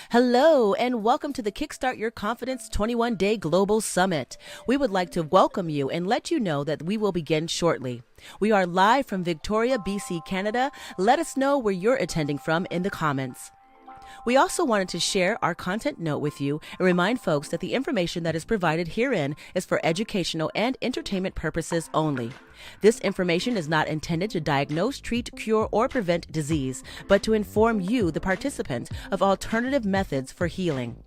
Hello, and welcome to the Kickstart Your Confidence 21-Day Global Summit. We would like to welcome you and let you know that we will begin shortly. We are live from Victoria, BC, Canada. Let us know where you're attending from in the comments. We also wanted to share our content note with you and remind folks that the information that is provided herein is for educational and entertainment purposes only. This information is not intended to diagnose, treat, cure, or prevent disease, but to inform you, the participant, of alternative methods for healing.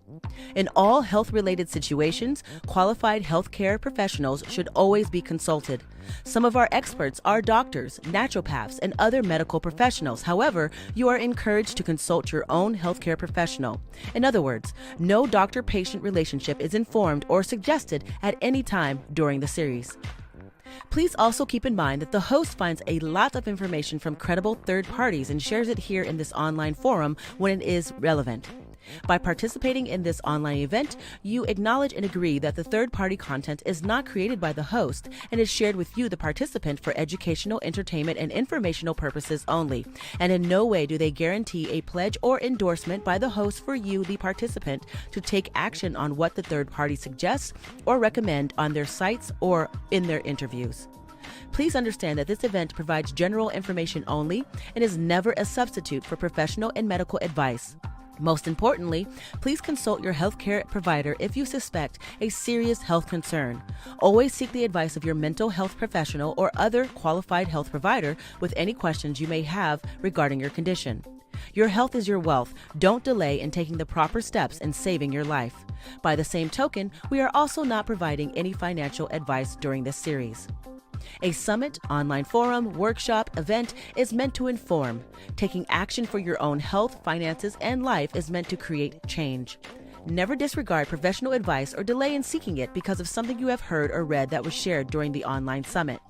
In all health-related situations, qualified healthcare professionals should always be consulted. Some of our experts are doctors, naturopaths, and other medical professionals. However, you are encouraged to consult your own healthcare professional. In other words, no doctor-patient relationship is informed or suggested at any time during the series. Please also keep in mind that the host finds a lot of information from credible third parties and shares it here in this online forum when it is relevant. By participating in this online event, you acknowledge and agree that the third-party content is not created by the host and is shared with you, the participant, for educational, entertainment, and informational purposes only. And in no way do they guarantee a pledge or endorsement by the host for you, the participant, to take action on what the third party suggests or recommend on their sites or in their interviews. Please understand that this event provides general information only and is never a substitute for professional and medical advice. Most importantly, please consult your healthcare provider if you suspect a serious health concern. Always seek the advice of your mental health professional or other qualified health provider with any questions you may have regarding your condition. Your health is your wealth. Don't delay in taking the proper steps in saving your life. By the same token, we are also not providing any financial advice during this series. A summit, online forum, workshop, event is meant to inform. Taking action for your own health, finances, and life is meant to create change. Never disregard professional advice or delay in seeking it because of something you have heard or read that was shared during the online summit.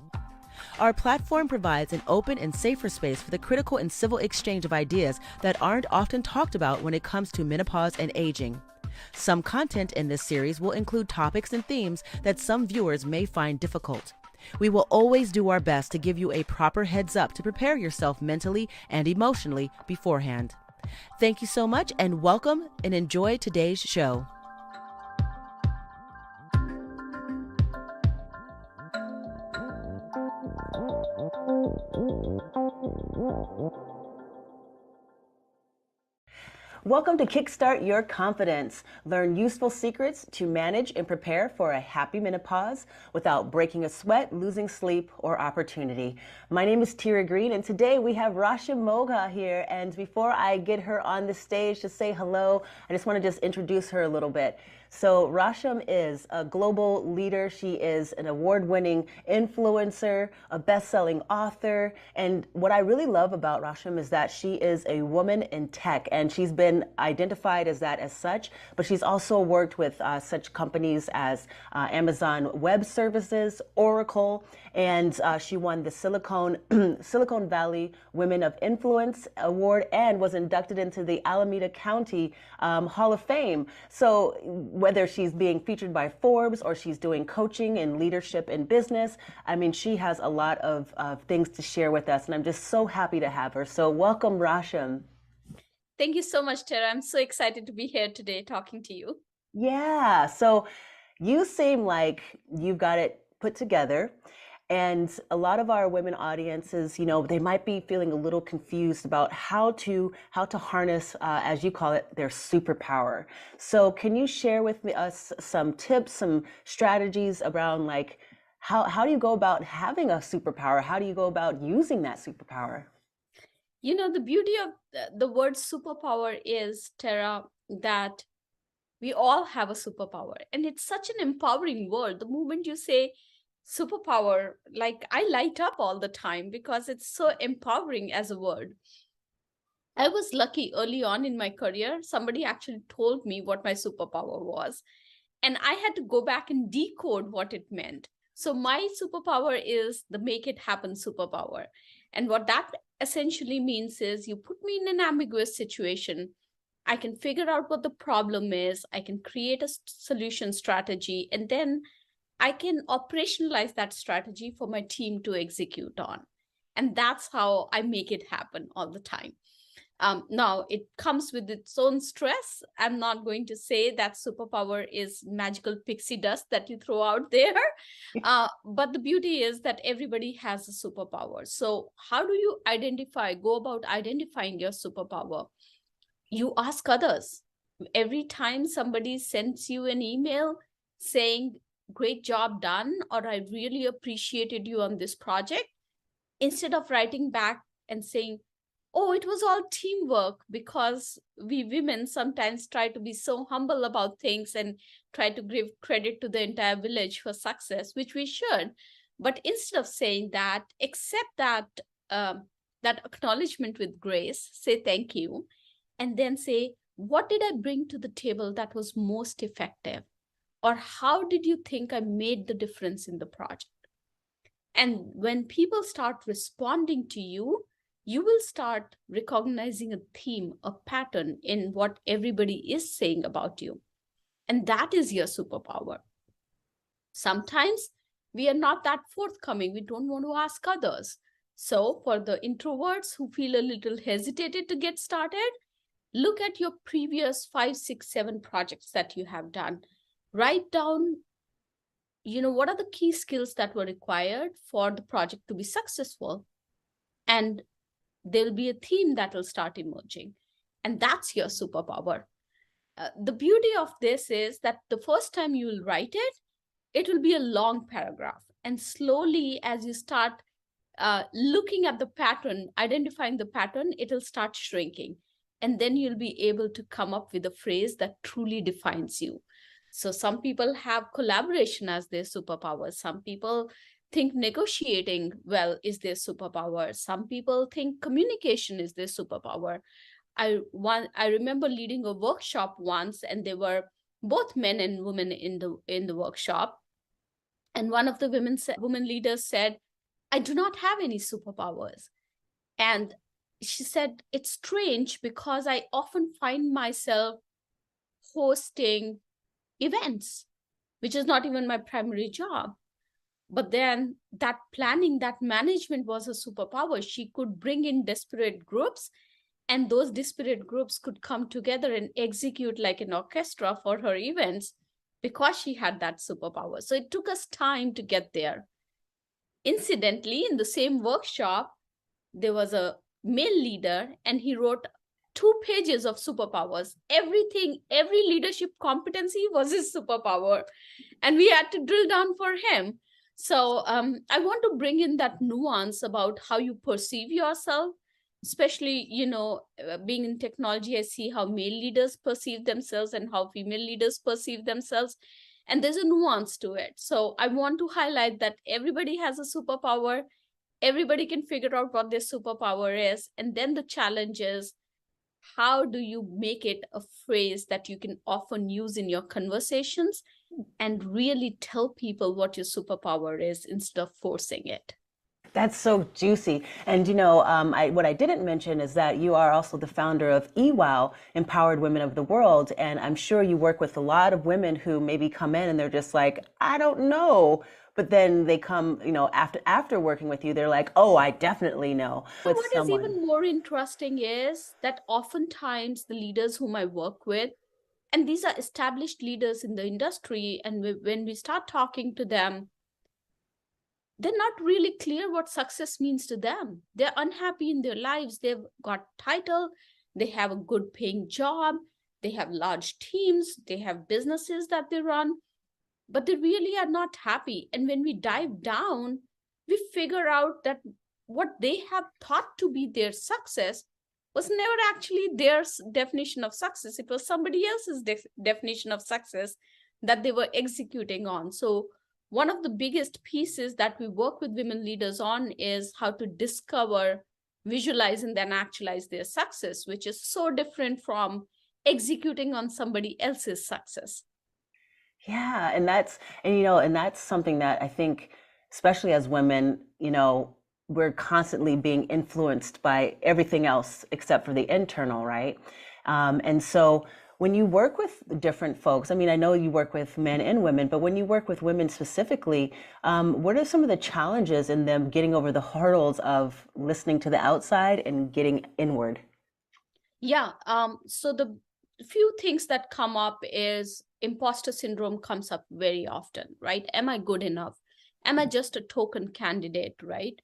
Our platform provides an open and safer space for the critical and civil exchange of ideas that aren't often talked about when it comes to menopause and aging. Some content in this series will include topics and themes that some viewers may find difficult. We will always do our best to give you a proper heads up to prepare yourself mentally and emotionally beforehand. Thank you so much and welcome and enjoy today's show. Welcome to Kickstart Your Confidence. Learn useful secrets to manage and prepare for a happy menopause without breaking a sweat, losing sleep, or opportunity. My name is Tira Green, and today we have Rashim Mogha here. And before I get her on the stage to say hello, I just want to just introduce her a little bit. So Rashim is a global leader. She is an award-winning influencer, a best-selling author. And what I really love about Rashim is that she is a woman in tech, and she's been identified as that as such, but she's also worked with such companies as Amazon Web Services, Oracle, and she won the Silicon Valley Women of Influence Award and was inducted into the Alameda County Hall of Fame. So whether she's being featured by Forbes or she's doing coaching and leadership in business, I mean, she has a lot of things to share with us, and I'm just so happy to have her. So welcome, Rashim. Thank you so much, Tara. I'm so excited to be here today talking to you. Yeah, so you seem like you've got it put together. And a lot of our women audiences, you know, they might be feeling a little confused about how to harness, as you call it, their superpower. So can you share with us some tips, some strategies around like how do you go about having a superpower? How do you go about using that superpower? You know, the beauty of the word superpower is, Tara, that we all have a superpower. And it's such an empowering word. The moment you say superpower, like I light up all the time because it's so empowering as a word. I was lucky early on in my career. Somebody actually told me what my superpower was, and I had to go back and decode what it meant. So my superpower is the make it happen superpower. And what that essentially means is you put me in an ambiguous situation. I can figure out what the problem is. I can create a solution strategy, and then I can operationalize that strategy for my team to execute on. And that's how I make it happen all the time. Now, it comes with its own stress. I'm not going to say that superpower is magical pixie dust that you throw out there. But the beauty is that everybody has a superpower. So how do you go about identifying your superpower? You ask others. Every time somebody sends you an email saying, great job done, or I really appreciated you on this project, instead of writing back and saying, oh, it was all teamwork, because we women sometimes try to be so humble about things and try to give credit to the entire village for success, which we should. But instead of saying that, accept that acknowledgement with grace, say thank you, and then say, what did I bring to the table that was most effective? Or how did you think I made the difference in the project? And when people start responding to you, you will start recognizing a theme, a pattern in what everybody is saying about you. And that is your superpower. Sometimes we are not that forthcoming. We don't want to ask others. So for the introverts who feel a little hesitated to get started, look at your previous 5, 6, 7 projects that you have done. Write down, what are the key skills that were required for the project to be successful. And there'll be a theme that will start emerging. And that's your superpower. The beauty of this is that the first time you will write it, it will be a long paragraph. And slowly, as you start looking at the pattern, identifying the pattern, it will start shrinking. And then you'll be able to come up with a phrase that truly defines you. So some people have collaboration as their superpower. Some people think negotiating well is their superpower. Some people think communication is their superpower. I remember leading a workshop once, and there were both men and women in the workshop. And one of the women leaders said, I do not have any superpowers. And she said, it's strange because I often find myself hosting events, which is not even my primary job. But then that planning, that management was a superpower. She could bring in disparate groups, and those disparate groups could come together and execute like an orchestra for her events because she had that superpower. So it took us time to get there. Incidentally, in the same workshop, there was a male leader, and he wrote 2 pages of superpowers. Everything, every leadership competency was his superpower. And we had to drill down for him. So I want to bring in that nuance about how you perceive yourself, especially, being in technology. I see how male leaders perceive themselves and how female leaders perceive themselves. And there's a nuance to it. So I want to highlight that everybody has a superpower. Everybody can figure out what their superpower is. And then the challenge is, how do you make it a phrase that you can often use in your conversations and really tell people what your superpower is instead of forcing it? That's so juicy. And what I didn't mention is that you are also the founder of eWOW, Empowered Women of the World. And I'm sure you work with a lot of women who maybe come in and they're just like, I don't know. But then they come, after working with you, they're like, oh, I definitely know. What is even more interesting is that oftentimes the leaders whom I work with, and these are established leaders in the industry, and when we start talking to them, they're not really clear what success means to them. They're unhappy in their lives. They've got title, they have a good paying job, they have large teams, they have businesses that they run, but they really are not happy. And when we dive down, we figure out that what they have thought to be their success was never actually their definition of success. It was somebody else's definition of success that they were executing on. So one of the biggest pieces that we work with women leaders on is how to discover, visualize, and then actualize their success, which is so different from executing on somebody else's success. Yeah, and that's something that I think, especially as women, we're constantly being influenced by everything else except for the internal, right? And so when you work with different folks, I mean, I know you work with men and women, but when you work with women specifically, what are some of the challenges in them getting over the hurdles of listening to the outside and getting inward? Yeah. So the few things that come up is imposter syndrome comes up very often, right? Am I good enough? Am I just a token candidate, right?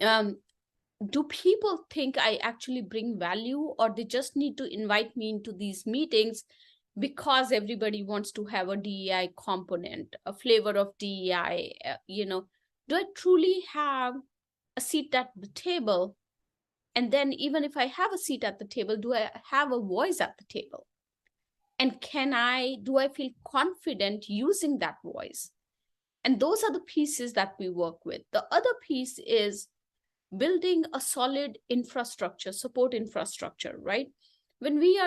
Um, do people think I actually bring value, or they just need to invite me into these meetings because everybody wants to have a DEI component, a flavor of DEI? Do I truly have a seat at the table? And then, even if I have a seat at the table, do I have a voice at the table? And do I feel confident using that voice? And those are the pieces that we work with. The other piece is building a solid infrastructure, support infrastructure, right? When we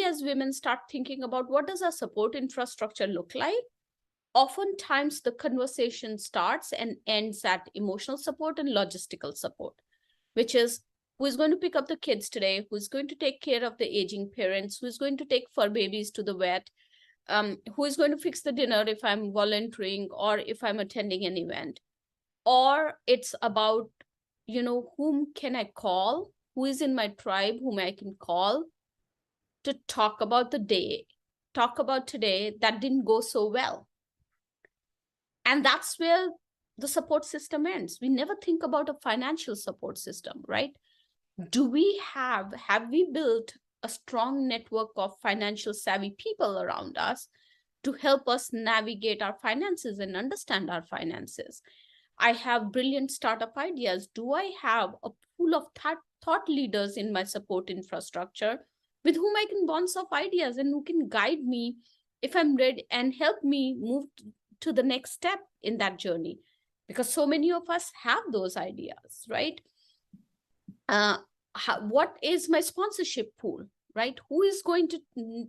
as women start thinking about what does our support infrastructure look like, oftentimes the conversation starts and ends at emotional support and logistical support, which is who is going to pick up the kids today, who's going to take care of the aging parents, who's going to take fur babies to the vet, who is going to fix the dinner if I'm volunteering or if I'm attending an event. Or it's about, whom can I call, who is in my tribe whom I can call to talk about the day, talk about today that didn't go so well. And that's where the support system ends. We never think about a financial support system, right? Have we built a strong network of financial savvy people around us to help us navigate our finances and understand our finances? I have brilliant startup ideas. Do I have a pool of thought leaders in my support infrastructure with whom I can bounce off ideas and who can guide me if I'm ready and help me move to the next step in that journey? Because so many of us have those ideas, right? What is my sponsorship pool, right? Who is going to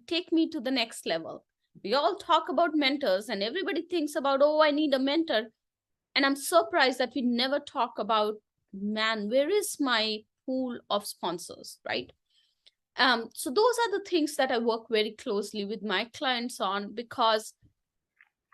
take me to the next level? We all talk about mentors, and everybody thinks about, oh, I need a mentor. And I'm surprised that we never talk about, man, where is my pool of sponsors, right? So those are the things that I work very closely with my clients on, because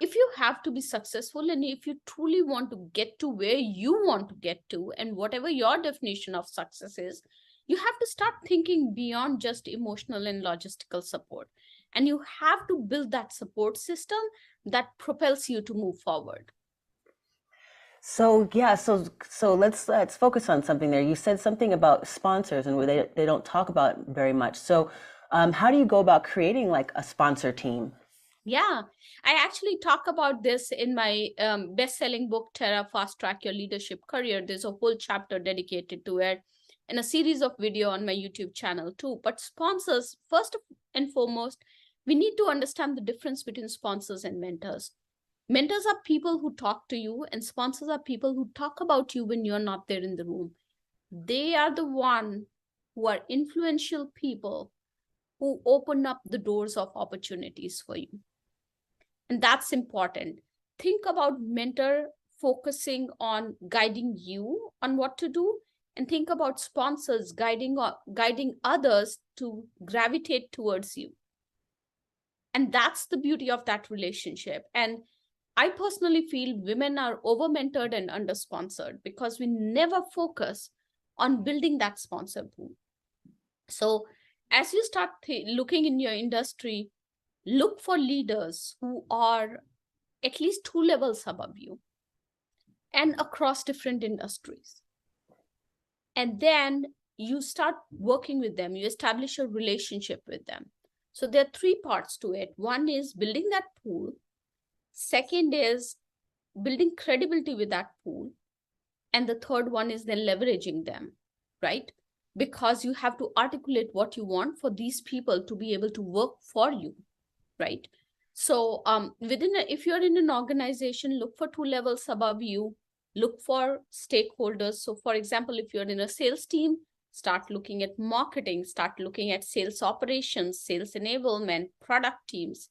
if you have to be successful and if you truly want to get to where you want to get to, and whatever your definition of success is, you have to start thinking beyond just emotional and logistical support. And you have to build that support system that propels you to move forward. So yeah, so let's focus on something there. You said something about sponsors and where they don't talk about very much. So how do you go about creating like a sponsor team? Yeah, I actually talk about this in my best-selling book, Terra Fast Track Your Leadership Career. There's a whole chapter dedicated to it and a series of video on my YouTube channel too. But sponsors, first and foremost, we need to understand the difference between sponsors and mentors. Mentors are people who talk to you, and sponsors are people who talk about you when you're not there in the room. They are the one who are influential people who open up the doors of opportunities for you. And that's important. Think about mentor focusing on guiding you on what to do, and think about sponsors guiding others to gravitate towards you. And that's the beauty of that relationship. And I personally feel women are over mentored and under sponsored because we never focus on building that sponsor pool. So as you start looking in your industry, look for leaders who are at least 2 levels above you and across different industries. And then you start working with them, you establish a relationship with them. So there are 3 parts to it. One is building that pool. Second is building credibility with that pool. And the third one is then leveraging them, right? Because you have to articulate what you want for these people to be able to work for you, right? So if you're in an organization, look for 2 levels above you, look for stakeholders. So for example, if you're in a sales team, start looking at marketing, start looking at sales operations, sales enablement, product teams.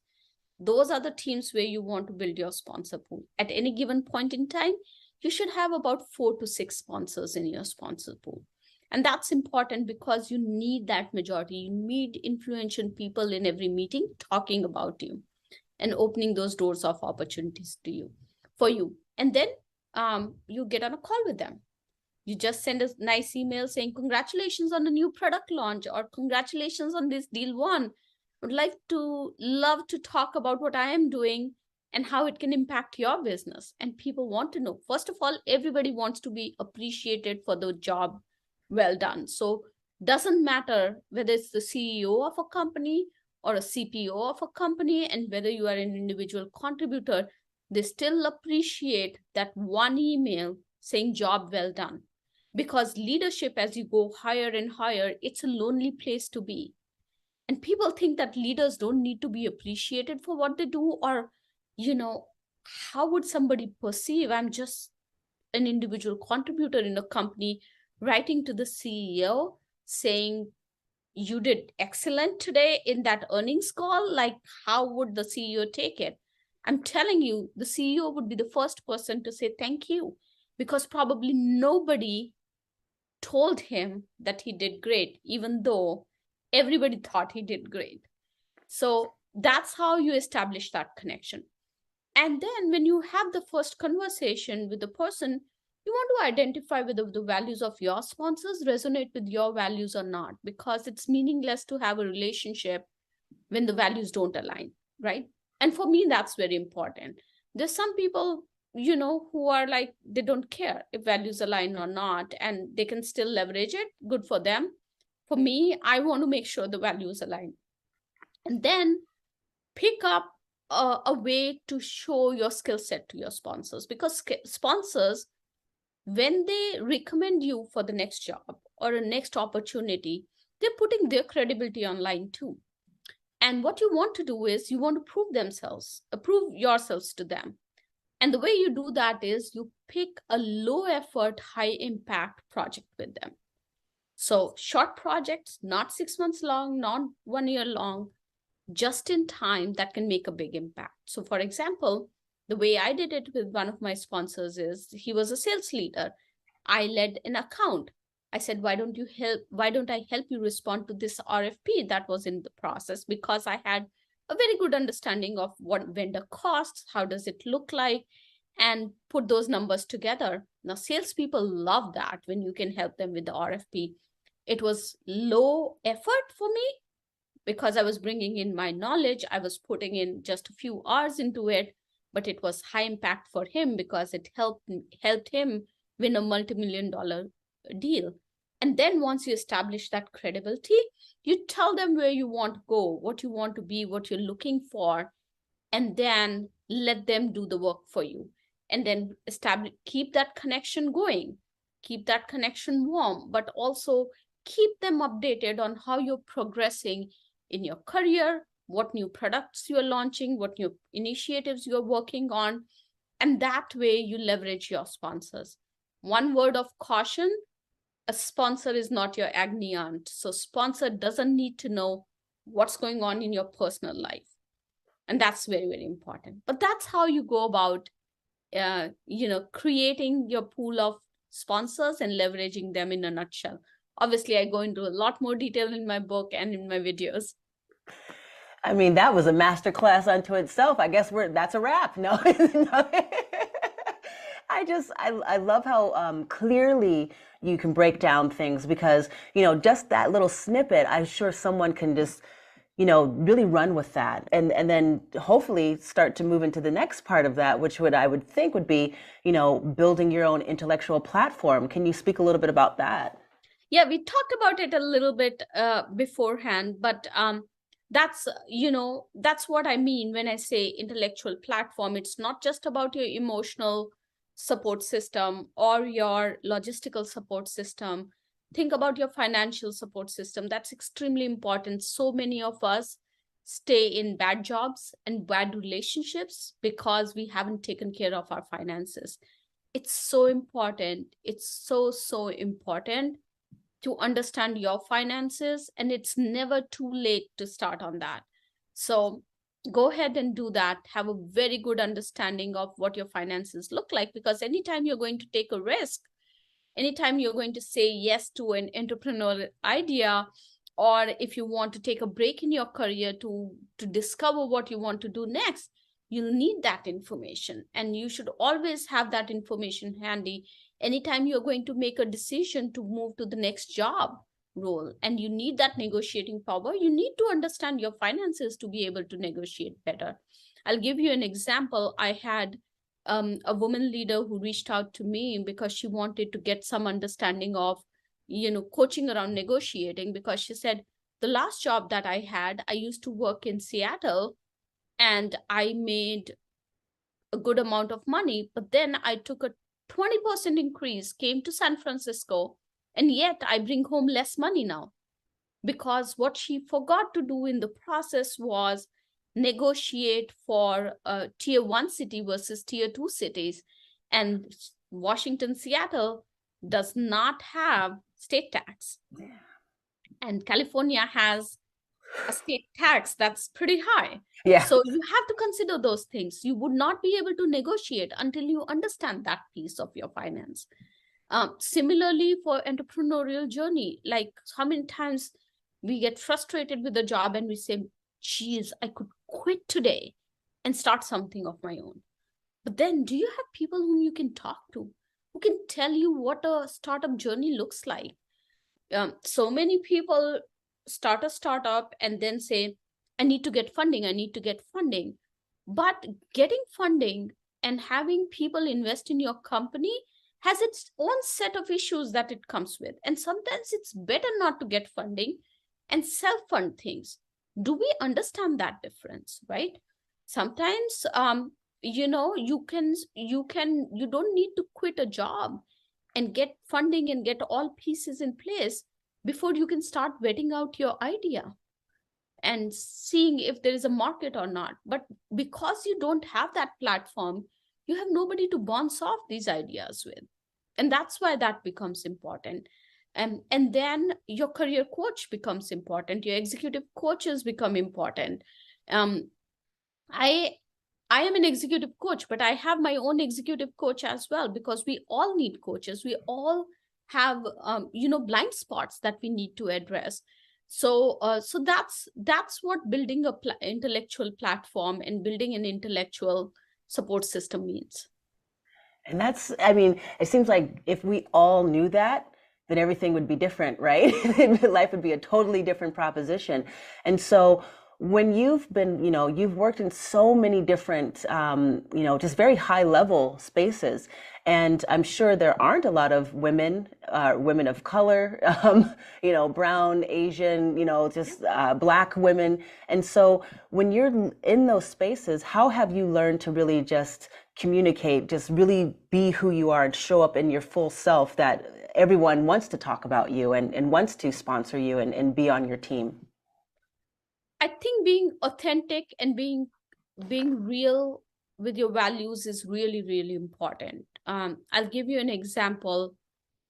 Those are the teams where you want to build your sponsor pool. At any given point in time, you should have about 4 to 6 sponsors in your sponsor pool. And that's important because you need that majority. You need influential people in every meeting talking about you and opening those doors of opportunities for you. And then you get on a call with them. You just send a nice email saying, congratulations on the new product launch, or congratulations on this deal won. Would love to talk about what I am doing and how it can impact your business. And people want to know. First of all, everybody wants to be appreciated for the job well done. So doesn't matter whether it's the CEO of a company or a CPO of a company, and whether you are an individual contributor, they still appreciate that one email saying job well done. Because leadership, as you go higher and higher, it's a lonely place to be. And people think that leaders don't need to be appreciated for what they do, or, you know, how would somebody perceive? I'm just an individual contributor in a company writing to the CEO saying, you did excellent today in that earnings call. Like, how would the CEO take it? I'm telling you, the CEO would be the first person to say thank you, because probably nobody told him that he did great, even though everybody thought he did great. So that's how you establish that connection. And then when you have the first conversation with the person, you want to identify whether the values of your sponsors resonate with your values or not, because it's meaningless to have a relationship when the values don't align, right? And for me, that's very important. There's some people, who are like, they don't care if values align or not, and they can still leverage it. Good for them. For me, I want to make sure the values align. And then pick up a way to show your skill set to your sponsors, because sponsors, when they recommend you for the next job or a next opportunity, they're putting their credibility online too. And what you want to do is you want to prove yourselves to them. And the way you do that is you pick a low effort, high impact project with them. So short projects, not 6 months long, not 1 year long, just in time, that can make a big impact. So for example, the way I did it with one of my sponsors is, he was a sales leader. I led an account. I said, why don't I help you respond to this RFP that was in the process? Because I had a very good understanding of what vendor costs, how does it look like, and put those numbers together. Now, salespeople love that when you can help them with the RFP. It was low effort for me because I was bringing in my knowledge. I was putting in just a few hours into it, but it was high impact for him because it helped him win a multi-million-dollar deal. And then once you establish that credibility, you tell them where you want to go, what you want to be, what you're looking for, and then let them do the work for you. And then keep that connection going, keep that connection warm, but also keep them updated on how you're progressing in your career, what new products you're launching, what new initiatives you're working on. And that way you leverage your sponsors. One word of caution: a sponsor is not your agni aunt. So sponsor doesn't need to know what's going on in your personal life. And that's very, very important. But that's how you go about, creating your pool of sponsors and leveraging them in a nutshell. Obviously, I go into a lot more detail in my book and in my videos. I mean, that was a master class unto itself. I guess that's a wrap. No, no. I love how clearly you can break down things, because, just that little snippet, I'm sure someone can just, really run with that, and then hopefully start to move into the next part of that, which I would think would be, building your own intellectual platform. Can you speak a little bit about that? Yeah, we talked about it a little bit beforehand, but that's what I mean when I say intellectual platform. It's not just about your emotional support system or your logistical support system. Think about your financial support system. That's extremely important. So many of us stay in bad jobs and bad relationships because we haven't taken care of our finances. It's so important. It's so important to understand your finances, and it's never too late to start on that. So go ahead and do that. Have a very good understanding of what your finances look like, because anytime you're going to take a risk, anytime you're going to say yes to an entrepreneurial idea, or if you want to take a break in your career to discover what you want to do next, you'll need that information, and you should always have that information handy Anytime you're going to make a decision to move to the next job role and you need that negotiating power, you need to understand your finances to be able to negotiate better. I'll give you an example. I had a woman leader who reached out to me because she wanted to get some understanding of, coaching around negotiating, because she said, the last job that I had, I used to work in Seattle and I made a good amount of money, but then I took a 20% increase, came to San Francisco, and yet I bring home less money now. Because what she forgot to do in the process was negotiate for a tier 1 city versus tier 2 cities. And Washington, Seattle does not have state tax. And California has a state tax that's pretty high. Yeah. So you have to consider those things. You would not be able to negotiate until you understand that piece of your finance. Similarly, for entrepreneurial journey, like how many times we get frustrated with the job and we say, geez, I could quit today and start something of my own. But then do you have people whom you can talk to, who can tell you what a startup journey looks like? So many people start a startup and then say, I need to get funding, I need to get funding. But getting funding and having people invest in your company has its own set of issues that it comes with. And sometimes it's better not to get funding and self-fund things. Do we understand that difference, right? Sometimes, you don't need to quit a job and get funding and get all pieces in place before you can start vetting out your idea and seeing if there is a market or not. But because you don't have that platform, you have nobody to bounce off these ideas with. And that's why that becomes important. And then your career coach becomes important. Your executive coaches become important. I am an executive coach, but I have my own executive coach as well, because we all need coaches. We all have, blind spots that we need to address. So that's what building a intellectual platform and building an intellectual support system means. And that's, I mean, it seems like if we all knew that, then everything would be different, right? Life would be a totally different proposition. And so when you've been, you've worked in so many different, just very high level spaces. And I'm sure there aren't a lot of women, women of color, brown, Asian, just Black women. And so when you're in those spaces, how have you learned to really just communicate, just really be who you are and show up in your full self, that everyone wants to talk about you and wants to sponsor you and be on your team? I think being authentic and being real with your values is really, really important. I'll give you an example.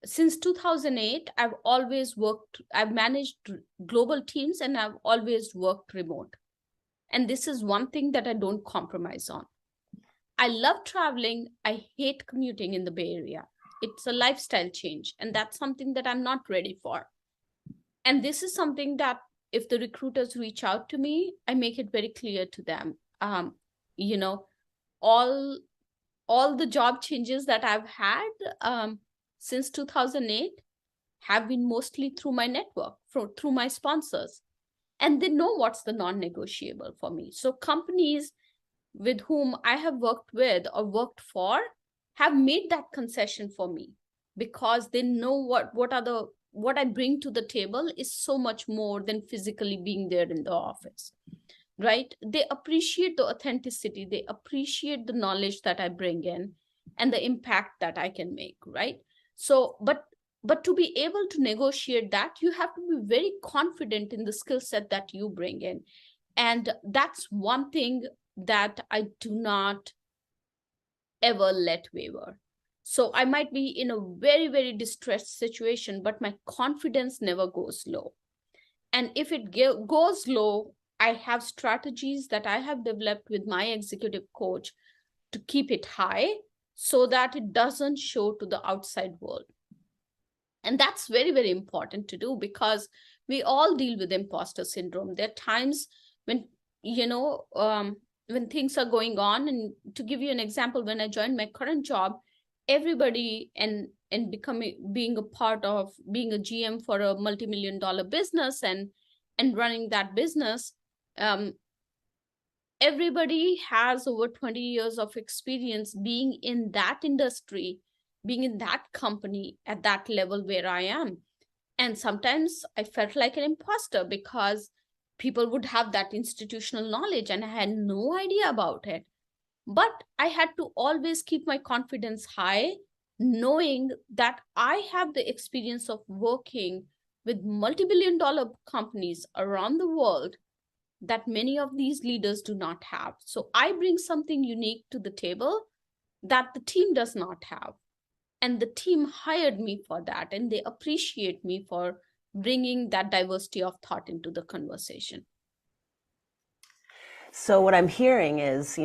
Since 2008, I've managed global teams and I've always worked remote. And this is one thing that I don't compromise on. I love traveling. I hate commuting in the Bay Area. It's a lifestyle change, and that's something that I'm not ready for. And this is something that if the recruiters reach out to me, I make it very clear to them. All the job changes that I've had since 2008 have been mostly through my network, through my sponsors. And they know what's the non-negotiable for me. So companies with whom I have worked with or worked for have made that concession for me, because they know what I bring to the table is so much more than physically being there in the office, right? They appreciate the authenticity. They appreciate the knowledge that I bring in and the impact that I can make, right? So, but to be able to negotiate that, you have to be very confident in the skill set that you bring in. And that's one thing that I do not ever let waver. So I might be in a very, very distressed situation, but my confidence never goes low. And if it goes low, I have strategies that I have developed with my executive coach to keep it high so that it doesn't show to the outside world. And that's very, very important to do, because we all deal with imposter syndrome. There are times when, when things are going on. And to give you an example, when I joined my current job, everybody and and being a part of being a GM for a multi-million-dollar business and running that business. Everybody has over 20 years of experience being in that industry, being in that company at that level where I am. And sometimes I felt like an imposter because people would have that institutional knowledge and I had no idea about it. But I had to always keep my confidence high, knowing that I have the experience of working with multi-billion-dollar companies around the world that many of these leaders do not have. So I bring something unique to the table that the team does not have. And the team hired me for that, and they appreciate me for bringing that diversity of thought into the conversation. So what I'm hearing is,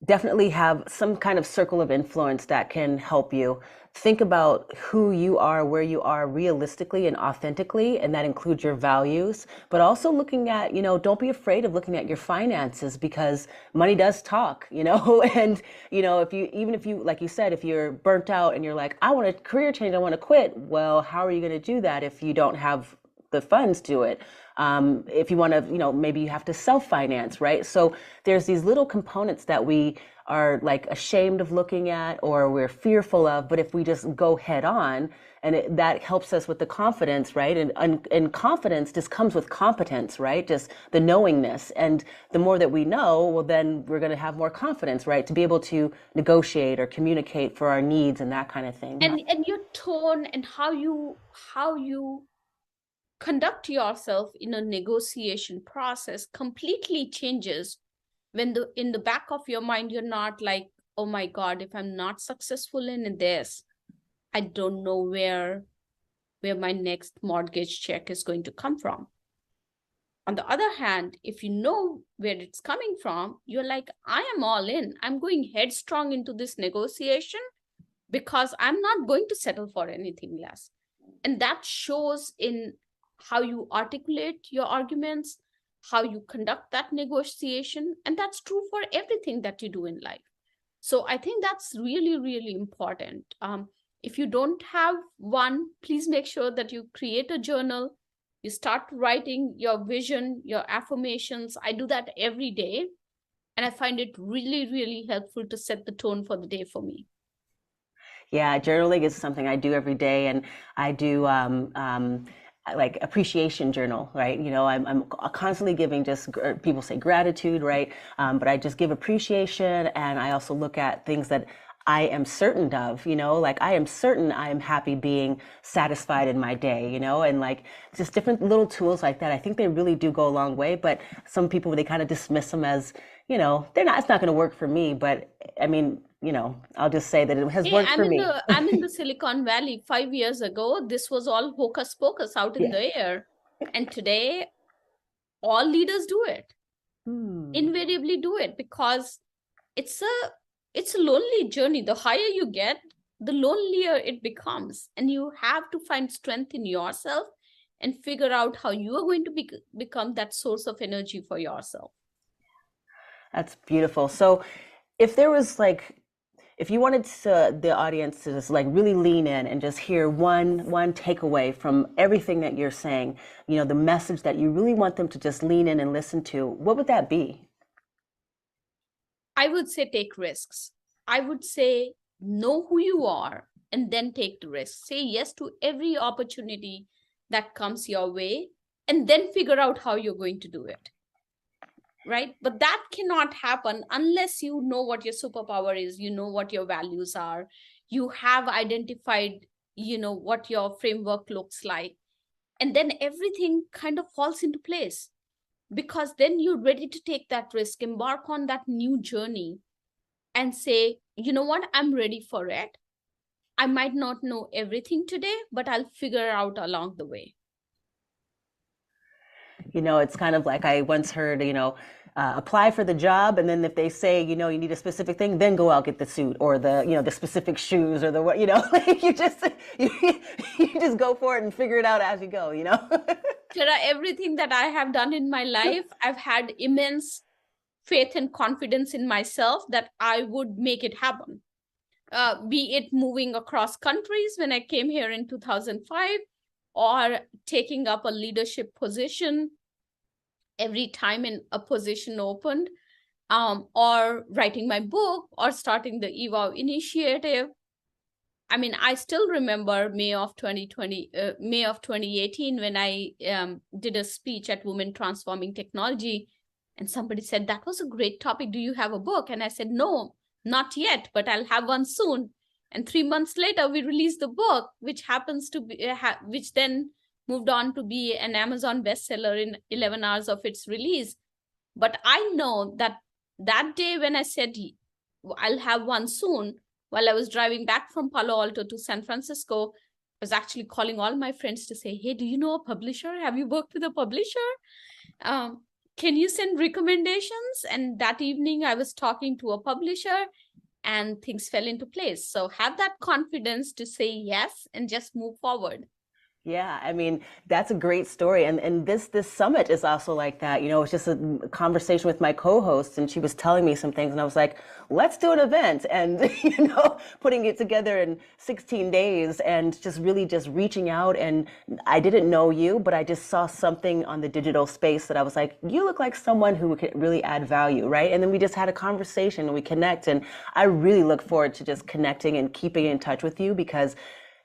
definitely have some kind of circle of influence that can help you. Think about who you are, where you are realistically and authentically, and that includes your values, but also looking at, don't be afraid of looking at your finances because money does talk, and, if you, like you said, if you're burnt out and you're like, I want a career change, I want to quit. Well, how are you going to do that if you don't have the funds to it? If you want to, maybe you have to self-finance, right? So there's these little components that we are like ashamed of looking at or we're fearful of, but if we just go head on, and that helps us with the confidence, right? And confidence just comes with competence, right? Just the knowingness. And the more that we know, well, then we're going to have more confidence, right? To be able to negotiate or communicate for our needs and that kind of thing. And your tone and how you conduct yourself in a negotiation process completely changes when in the back of your mind you're not like, oh my God, if I'm not successful in this, I don't know where my next mortgage check is going to come from. On the other hand, if you know where it's coming from, you're like, I am all in. I'm going headstrong into this negotiation because I'm not going to settle for anything less. And that shows in how you articulate your arguments, how you conduct that negotiation. And that's true for everything that you do in life. So I think that's really, really important. If you don't have one, please make sure that you create a journal. You start writing your vision, your affirmations. I do that every day. And I find it really, really helpful to set the tone for the day for me. Yeah, journaling is something I do every day, and I do like appreciation journal, right? I'm constantly giving just people say gratitude, right? But I just give appreciation, and I also look at things that I am certain of, like I am certain I am happy being satisfied in my day, and like just different little tools like that. I think they really do go a long way, but some people, they kind of dismiss them as, it's not going to work for me. But I mean, I'll just say that it has worked for me. I'm in the Silicon Valley. 5 years ago, this was all hocus pocus out in the air. And today, all leaders do it. Invariably do it because it's a lonely journey. The higher you get, the lonelier it becomes. And you have to find strength in yourself and figure out how you are going to become that source of energy for yourself. That's beautiful. So if you wanted the audience to just like really lean in and just hear one takeaway from everything that you're saying, the message that you really want them to just lean in and listen to, what would that be? I would say take risks. I would say know who you are and then take the risk. Say yes to every opportunity that comes your way and then figure out how you're going to do it. Right? But that cannot happen unless you know what your superpower is, you know what your values are, you have identified, what your framework looks like. And then everything kind of falls into place because then you're ready to take that risk, embark on that new journey and say, you know what, I'm ready for it. I might not know everything today, but I'll figure out along the way. It's kind of like I once heard, apply for the job, and then if they say, you need a specific thing, then go out get the suit or the, the specific shoes or the what, like you just go for it and figure it out as you go, Tara, everything that I have done in my life, I've had immense faith and confidence in myself that I would make it happen. be it moving across countries when I came here in 2005, or taking up a leadership position every time in a position opened, or writing my book, or starting the eWOW initiative. I mean, I still remember May of 2018, when I did a speech at Women Transforming Technology, and somebody said, that was a great topic. Do you have a book? And I said, no, not yet, but I'll have one soon. And 3 months later, we released the book, which happens to be, which then moved on to be an Amazon bestseller in 11 hours of its release. But I know that that day when I said, I'll have one soon, while I was driving back from Palo Alto to San Francisco, I was actually calling all my friends to say, hey, do you know a publisher? Have you worked with a publisher? Can you send recommendations? And that evening I was talking to a publisher, and things fell into place. So have that confidence to say yes and just move forward. Yeah, I mean, that's a great story. And this summit is also like that. You know, it's just a conversation with my co-host, and she was telling me some things, and I was like, let's do an event. And, putting it together in 16 days and just really just reaching out. And I didn't know you, but I just saw something on the digital space that I was like, you look like someone who could really add value, right? And then we just had a conversation and we connect. And I really look forward to just connecting and keeping in touch with you, because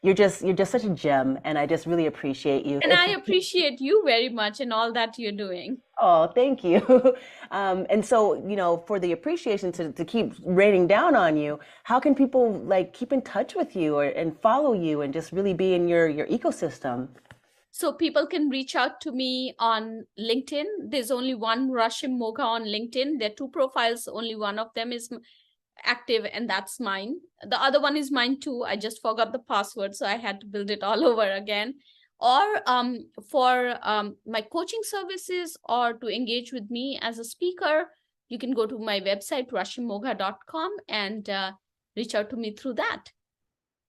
you're just such a gem, and I just really appreciate you. And I appreciate you very much and all that you're doing. Oh, thank you. And so, for the appreciation to keep raining down on you, how can people like keep in touch with you and follow you and just really be in your ecosystem? So people can reach out to me on LinkedIn. There's only one Rashim Mogha on LinkedIn. There are two profiles. Only one of them is active, and that's mine. The other one is mine too. I just forgot the password, so I had to build it all over again. Or for my coaching services, or to engage with me as a speaker, you can go to my website, rashimmogha.com, and reach out to me through that.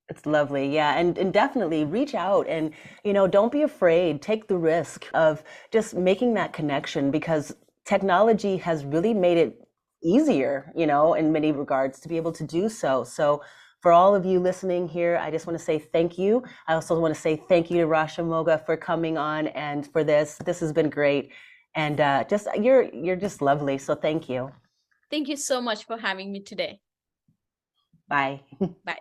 It's lovely. Yeah. And definitely reach out and, don't be afraid. Take the risk of just making that connection, because technology has really made it easier, in many regards to be able to do so. So for all of you listening here, I just want to say thank you. I also want to say thank you to Rashim Mogha for coming on and for this. This has been great. And just you're just lovely. So thank you. Thank you so much for having me today. Bye. Bye.